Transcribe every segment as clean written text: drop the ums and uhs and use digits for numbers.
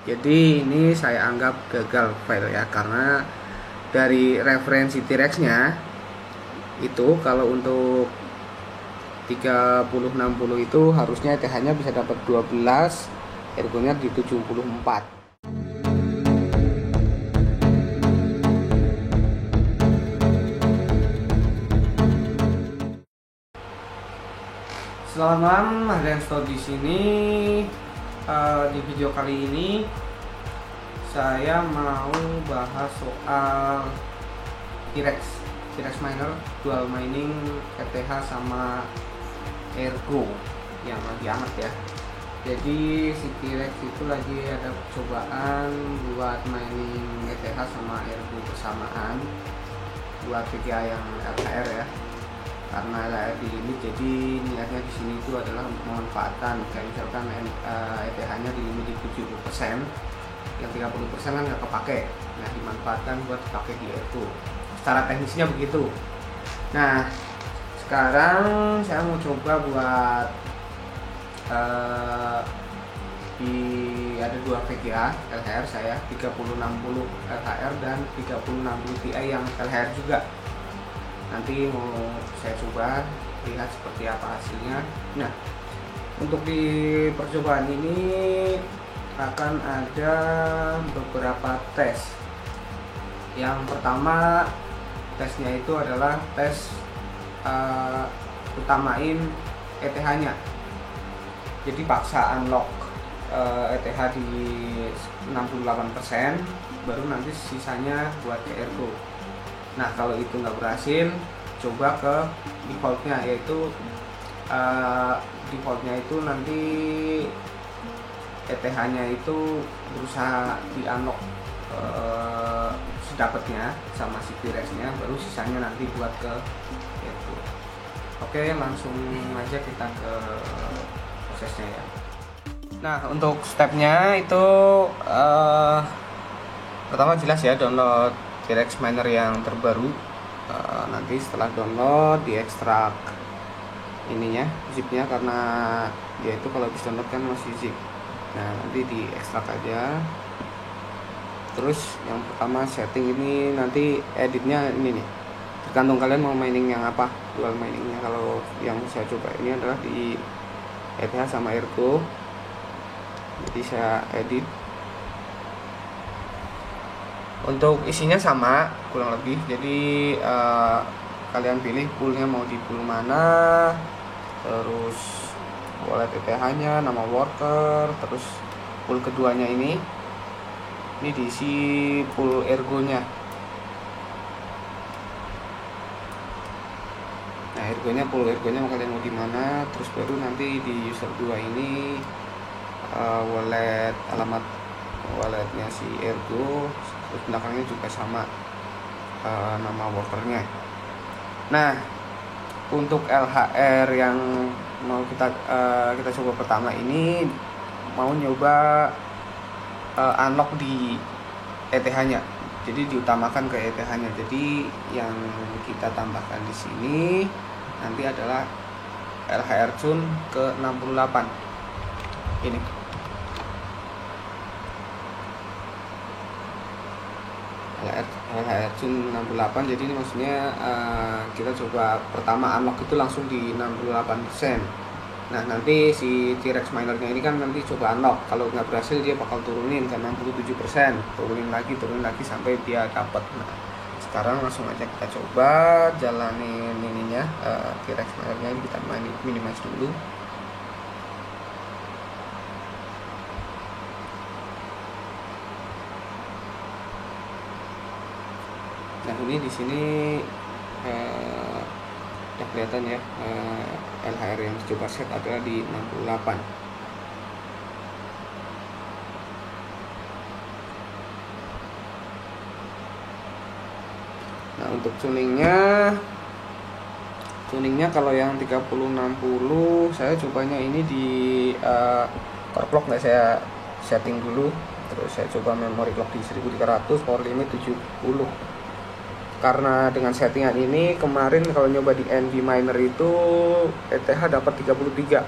Jadi ini saya anggap gagal file ya, karena dari referensi T-Rex-nya itu kalau untuk 3060 itu harusnya ETH-nya bisa dapat 12, ergonya di 74. Selamat malam, ada yang stop di sini. Di video kali ini saya mau bahas soal T-Rex miner, dual mining ETH sama Ergo yang lagi hangat ya. Jadi si T-Rex itu lagi ada percobaan buat mining ETH sama Ergo bersamaan buat VGA yang LHR ya. Karena LHR di limit, jadi niatnya di sini itu adalah untuk memanfaatkan kayak misalkan ETH-nya di limit di 70%, yang 30% kan nggak kepake, nah dimanfaatkan buat dipakai di Ergo. Secara teknisnya begitu. Nah, sekarang saya mau coba buat ada dua VGA LHR saya, 3060 LHR dan 3060 Ti yang LHR juga. Nanti mau saya coba lihat seperti apa hasilnya. Nah, untuk di percobaan ini akan ada beberapa tes. Yang pertama tesnya itu adalah tes utamain ETH-nya. Jadi paksa unlock ETH di 68%, baru nanti sisanya buat ke Ergo. Nah, kalau itu nggak berhasil, coba ke defaultnya, yaitu defaultnya itu nanti ETH-nya itu berusaha di unlock sedapatnya sama si T-Rex-nya, baru sisanya nanti buat ke itu. Oke, langsung aja kita ke prosesnya ya. Nah, untuk stepnya itu pertama jelas ya, download T-Rex miner yang terbaru. Nanti setelah download diekstrak ininya, zipnya, karena dia itu kalau habis download kan masih zip. Nah, nanti diekstrak aja. Terus yang pertama setting ini, nanti editnya ini nih, tergantung kalian mau mining yang apa, dual miningnya. Kalau yang saya coba ini adalah di ETH sama Ergo, jadi saya edit. Untuk isinya sama kurang lebih, jadi kalian pilih poolnya mau di pool mana, terus wallet ETH-nya, nama worker, terus pool keduanya ini diisi pool Ergo-nya. Nah, pool Ergo-nya kalian mau di mana, terus baru nanti di user 2 ini wallet, alamat walletnya si Ergo, terus belakangnya juga sama nama workernya. Nah, untuk LHR yang mau kita coba pertama ini, mau nyoba unlock di ETH-nya. Jadi diutamakan ke ETH-nya. Jadi yang kita tambahkan di sini nanti adalah LHR Chun ke 68. Ini. LHR Chun 68. Jadi ini maksudnya kita coba pertama unlock itu langsung di 68%. Nah, nanti si T-Rex minernya ini kan nanti coba unlock. Kalau nggak berhasil dia bakal turunin ke 67%, turunin lagi sampai dia dapat. Nah, sekarang langsung aja kita coba jalanin ininya, T-Rex minernya ini kita minimize dulu. Nah, ini di sini udah kelihatan ya, LHR yang dicoba set adalah di 68. Nah, untuk tuningnya kalau yang 3060 saya cobanya ini di core clock nggak saya setting dulu, terus saya coba memory clock di 1300, power limit 70. Karena dengan settingan ini kemarin kalau nyoba di NV miner itu ETH dapat 33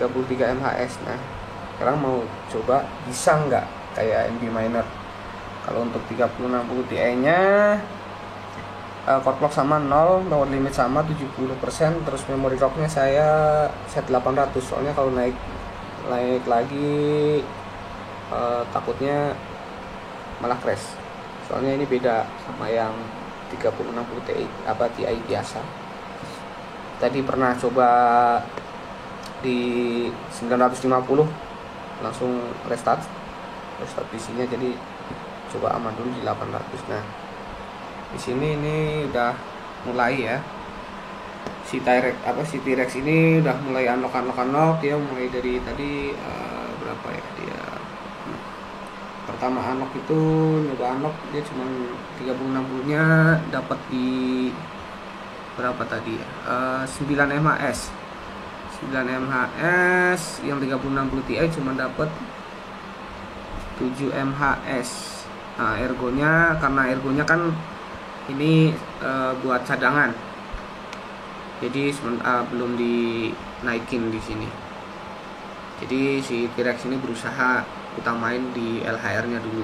MHz. Nah, Sekarang mau coba bisa nggak kayak NB Miner. Kalau untuk 3060 Ti nya core clock sama 0, power limit sama 70%, terus memory locknya saya set 800, soalnya kalau naik lagi takutnya malah crash, soalnya ini beda sama yang 3060 Ti biasa. Tadi pernah coba di 950 langsung restart PC-nya, jadi coba aman dulu di 800. Nah, di sini ini udah mulai ya. Si T-Rex ini udah mulai unlock ya, mulai dari tadi berapa ya dia. Pertama unlock itu nyoba unlock dia cuma 3060-nya dapat di berapa tadi ya? 9 MHz. 9 MHS, yang 3060 Ti cuma dapat 7 MHS. Nah, karena ergonya kan ini buat cadangan, jadi belum dinaikin di sini. Jadi si T-Rex ini berusaha utamain di LHR-nya dulu.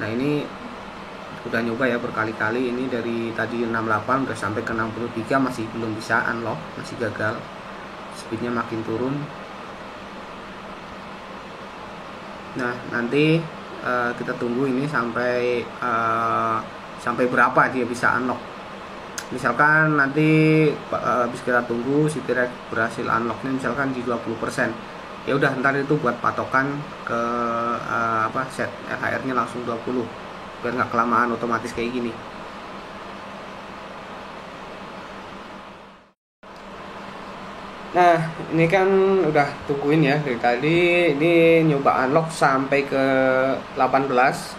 Nah, ini udah nyoba ya berkali-kali, ini dari tadi 68 udah sampai ke 63 masih belum bisa unlock, masih gagal. Speednya makin turun. Nah, nanti kita tunggu ini sampai berapa dia bisa unlock. Misalkan nanti habis kita tunggu si T-Rex berhasil unlocknya misalkan di 20%, ya udah ntar itu buat patokan ke set LHR-nya langsung 20 biar nggak kelamaan otomatis kayak gini. Nah, ini kan udah tungguin ya dari tadi, ini nyoba unlock sampai ke 18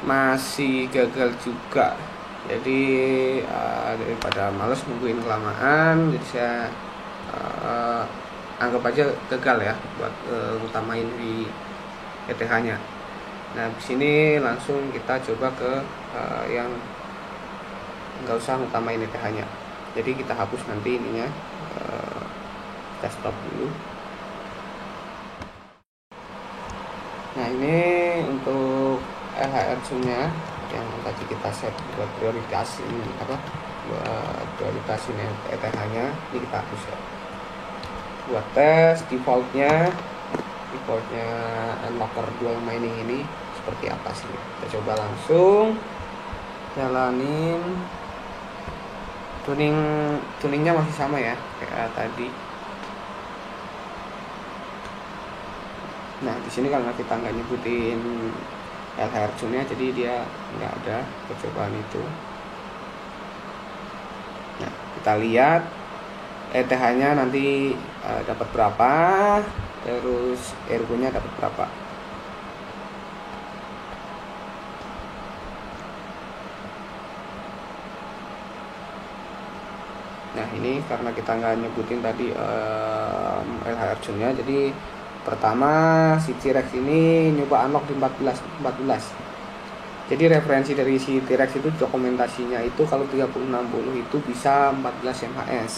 masih gagal juga. Jadi daripada males nungguin kelamaan, jadi saya anggap aja gagal ya buat utamain di ETH-nya. Nah, di sini langsung kita coba ke yang nggak usah utamain ETH-nya. Jadi kita hapus nanti ininya. Kita stop dulu. Nah, ini untuk LHR nya yang tadi kita set buat prioritasin ETH-nya, ini kita hapus ya. Buat tes defaultnya unlocker dual mining ini seperti apa sih? Kita coba langsung jalanin. Tuningnya masih sama ya kayak tadi. Nah, di sini karena kita nggak nyebutin LHR nya, jadi dia nggak ada percobaan itu. Nah, kita lihat ETH-nya nanti dapat berapa, terus ergonya dapat berapa. Nah, ini karena kita nggak nyebutin tadi LHR nya, jadi pertama si T-Rex ini nyoba unlock di 14. Jadi referensi dari si T-Rex itu dokumentasinya itu kalau 3060 itu bisa 14 MHz.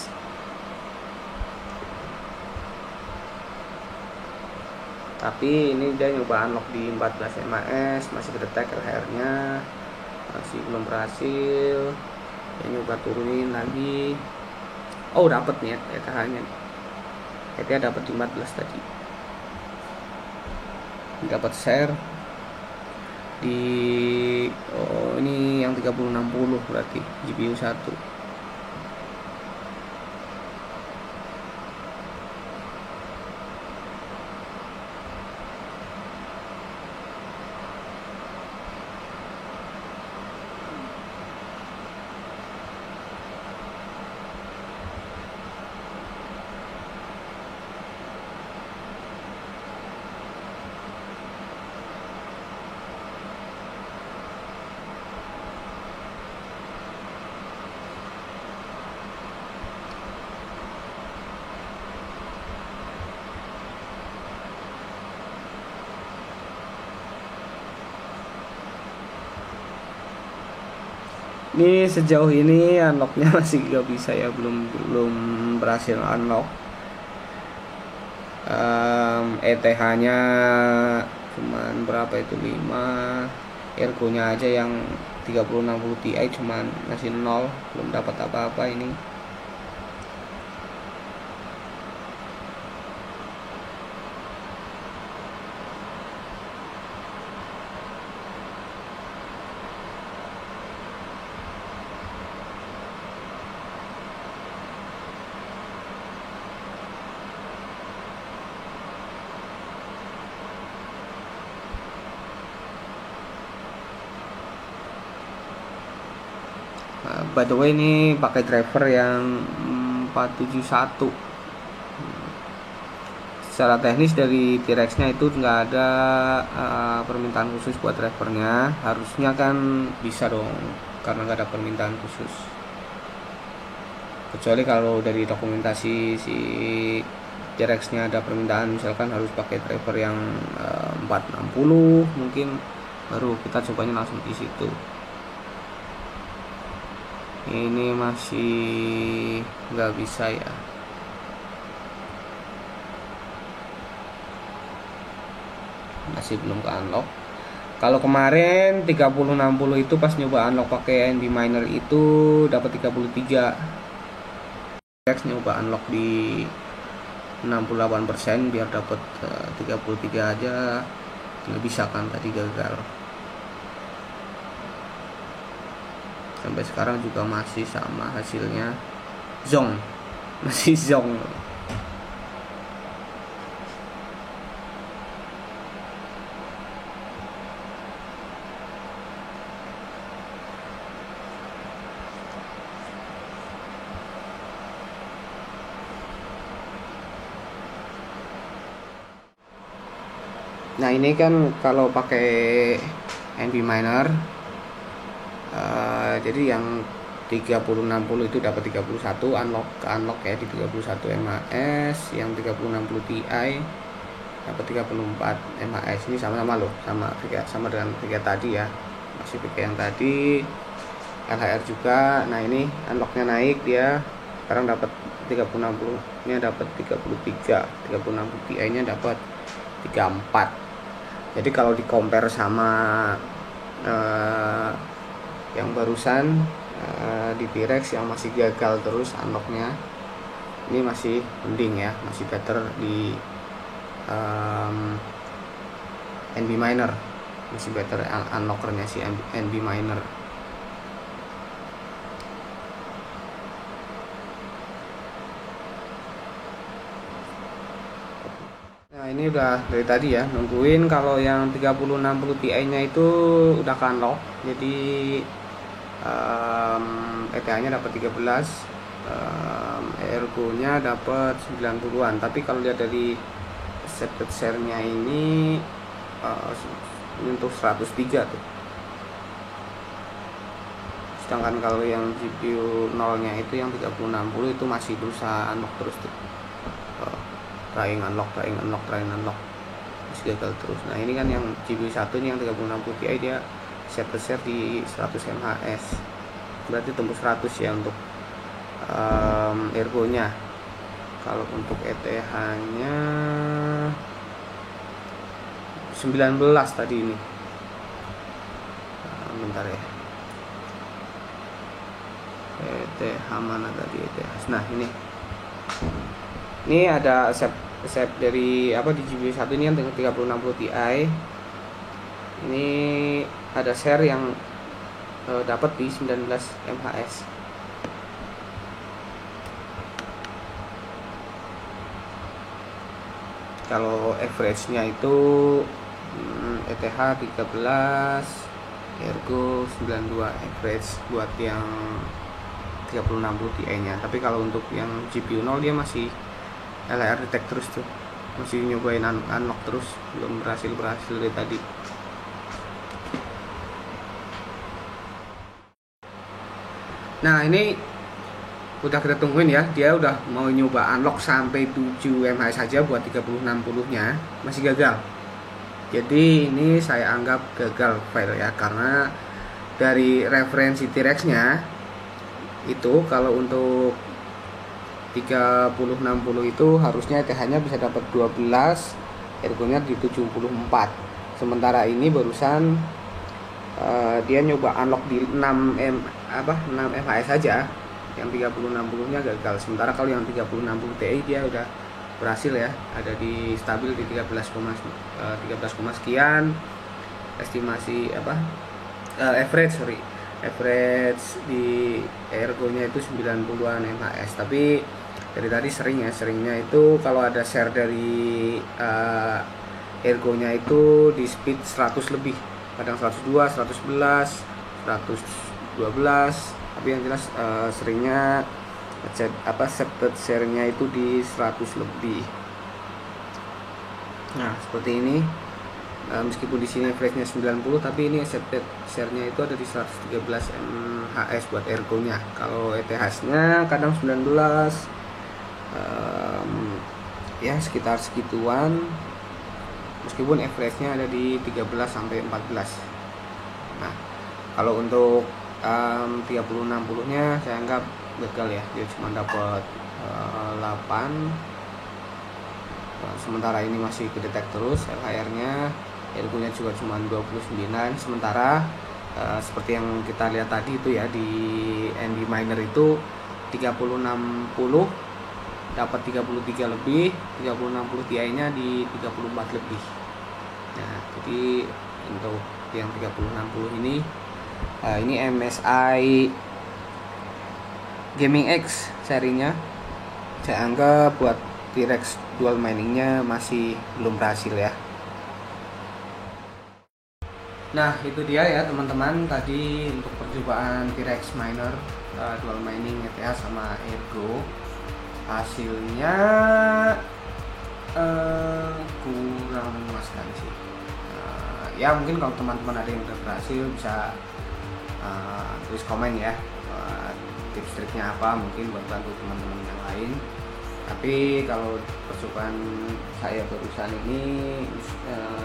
Tapi ini dia nyoba unlock di 14 MHz, masih kedetek LHR-nya, masih belum berhasil. Dia nyoba turunin lagi. Oh, dapat nih ya ETH-nya. ETH dapat di 14 tadi. Dapat share di ini yang 3060 berarti GPU 1. Ini sejauh ini unlocknya masih gak bisa ya, belum berhasil unlock. ETH-nya cuman berapa itu, 5. Ergonya aja yang 3060 Ti cuman masih 0, belum dapat apa-apa ini. By the way, ini pakai driver yang 471. Secara teknis dari T-Rex-nya itu nggak ada permintaan khusus buat drivernya. Harusnya kan bisa dong, karena nggak ada permintaan khusus. Kecuali kalau dari dokumentasi si T-Rex-nya ada permintaan, misalkan harus pakai driver yang 460, mungkin baru kita cobanya langsung di situ. Ini masih nggak bisa ya. Masih belum ke unlock. Kalau kemarin 3060 itu pas nyoba unlock pakai NB Miner itu dapat 33. Next nyoba unlock di 68% biar dapat 33 aja nggak bisa kan, tadi gagal. Sampai sekarang juga masih sama hasilnya, zong, masih zong. Nah ini kan kalau pakai NB Miner, jadi yang 3060 itu dapat 31, unlock ya di 31 mAh, yang 3060 Ti dapat 34 mAh. Ini sama-sama loh, sama dengan VGA tadi ya, masih VGA yang tadi. LHR juga. Nah ini unlocknya naik, dia sekarang dapat 3060 nya dapat 33, 3060 Ti nya dapat 34. Jadi kalau di compare sama yang barusan di T-Rex yang masih gagal terus unlocknya, ini masih mending ya, masih better di NB Miner, masih better unlockernya si NB Miner. Nah ini udah dari tadi ya nungguin. Kalau yang 3060 Ti nya itu udah ke unlock, jadi ETH-nya dapat 13, ergonya dapat 90-an. Tapi kalau lihat dari accepted share-nya ini untuk 103 tuh. Sedangkan kalau yang GPU 0-nya itu yang 3060 itu masih berusaha unlock terus tuh. Trying unlock, masih gagal terus. Nah ini kan yang GPU 1 ini yang 3060 Ti, dia accepted share di 100 mAh, berarti tembus 100 ya untuk ergonya. Kalau untuk ETH-nya 19 tadi ini. Bentar ya. ETH mana tadi ETH? Nah, ini. Ini ada accept dari apa di GPU 1 ini yang 3060 Ti. Ini ada share yang dapat di 19 mAh. Kalau average-nya itu ETH 13, ergo 92 average buat yang 3060 Ti nya. Tapi kalau untuk yang GPU 0 dia masih LHR detect terus tuh, masih nyobain unlock terus, belum berhasil dari tadi. Nah ini udah kita tungguin ya, dia udah mau nyoba unlock sampai 7 mAh saja buat 3060 nya masih gagal. Jadi ini saya anggap gagal file ya, karena dari referensi T-Rex nya itu kalau untuk 3060 itu harusnya ETH-nya bisa dapat 12, ergonya di 74. Sementara ini barusan dia nyoba unlock di 6 MHz saja, yang 3060-nya gagal. Sementara kalau yang 3060 Ti dia udah berhasil ya, ada di stabil di 13, sekian. Estimasi average di ergonya itu 90-an MHz. Tapi dari tadi seringnya itu kalau ada share dari ergonya itu di speed 100 lebih, kadang 102, 111, 112. Tapi yang jelas seringnya accepted share-nya itu di 100 lebih. Nah, seperti ini. Meskipun di sini average-nya 90, tapi ini accepted share-nya itu ada di 113 MHz buat ergonya. Kalau ETH-nya kadang 19, ya sekitar segituan. Meskipun average-nya ada di 13 sampai 14. Nah, kalau untuk 3060-nya saya anggap gagal ya, dia cuma dapat 8. Sementara ini masih kedetek terus LHR-nya, ergonya juga cuma 29. Sementara seperti yang kita lihat tadi itu ya, di NB Miner itu 3060 dapat 33 lebih, 3060 Ti-nya di 34 lebih. Nah, jadi untuk yang 3060 ini MSI Gaming X serinya, saya anggap buat T-Rex dual miningnya masih belum berhasil ya. Nah, itu dia ya teman-teman, tadi untuk percobaan T-Rex miner dual mining ETH sama ergo. Hasilnya kurang memuaskan sih. Ya mungkin kalau teman-teman ada yang udah berhasil bisa tulis komen ya, tips triknya apa, mungkin buat bantu teman-teman yang lain. Tapi kalau percobaan saya barusan ini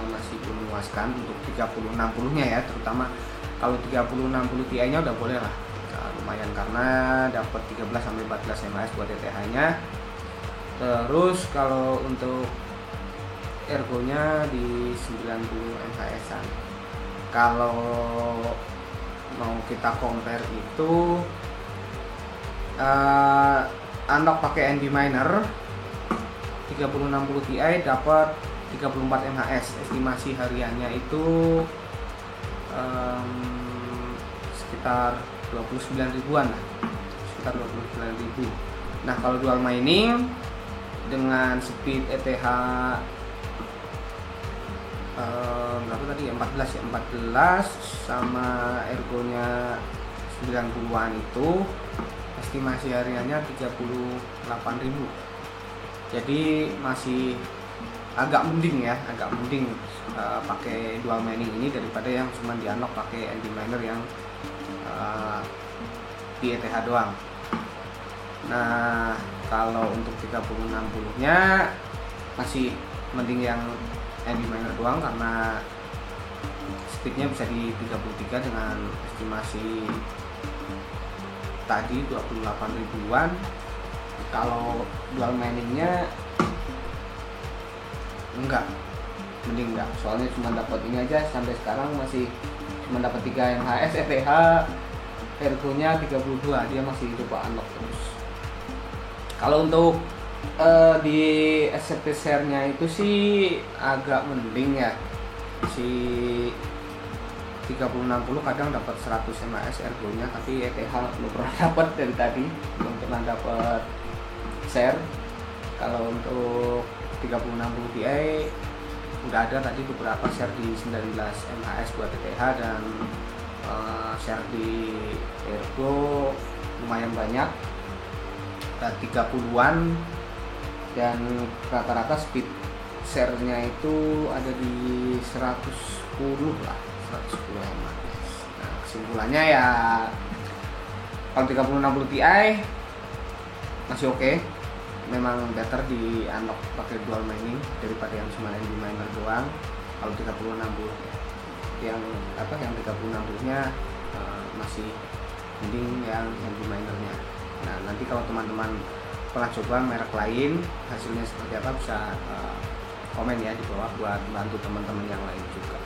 masih belum memuaskan untuk 3060-nya ya, terutama kalau 3060 Ti-nya udah boleh lah, lumayan karena dapat 13 sampai 14 MHz buat ETH-nya. Terus kalau untuk ergonya di 90 MHz-an. Kalau mau kita compare itu unlock pakai NB Miner 3060 Ti dapat 34 MHz, estimasi hariannya itu sekitar 29 ribuan lah, sekitar 29 ribu. Nah, kalau dual mining dengan speed ETH berapa tadi? 14 ya, 14 sama ergonya 90-an itu estimasi hariannya 38.000. Jadi masih agak mending ya, pakai dual mining ini daripada yang cuma di unlock pakai NB Miner yang di ETH doang. Nah, kalau untuk 3060-nya masih mending yang NB Miner doang karena speednya bisa di 33 dengan estimasi tadi 28 ribuan. Kalau dual miningnya mending enggak, soalnya cuma dapat ini aja sampai sekarang masih cuma dapat 3 MHz ETH, ergonya 32, dia masih coba unlock terus. Kalau untuk di accepted share-nya itu sih agak mending ya, si 3060 kadang dapat 100 MHz ergonya, tapi ETH belum pernah dapat dari tadi, belum pernah dapat share. Kalau untuk 3060 Ti udah ada tadi beberapa share di 19 MHz buat ETH, dan share di ergo lumayan banyak, 30-an, dan rata-rata speed share-nya itu ada di 110 lah, 110 MHz. Nah, kesimpulannya ya kalau 3060 Ti masih oke. Memang better di unlock pakai dual mining daripada yang cuma NB Miner doang. Kalau 3060 yang 3060-nya masih mending yang NB Miner-nya. Nah, nanti kalau teman-teman pernah coba merek lain, hasilnya seperti apa bisa komen ya di bawah buat bantu teman-teman yang lain juga.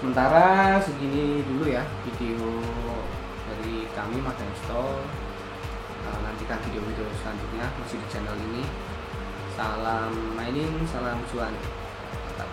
Sementara segini dulu ya video dari kami Mata Install. Nantikan video-video selanjutnya masih di channel ini. Salam mining, salam cuan. Mantap.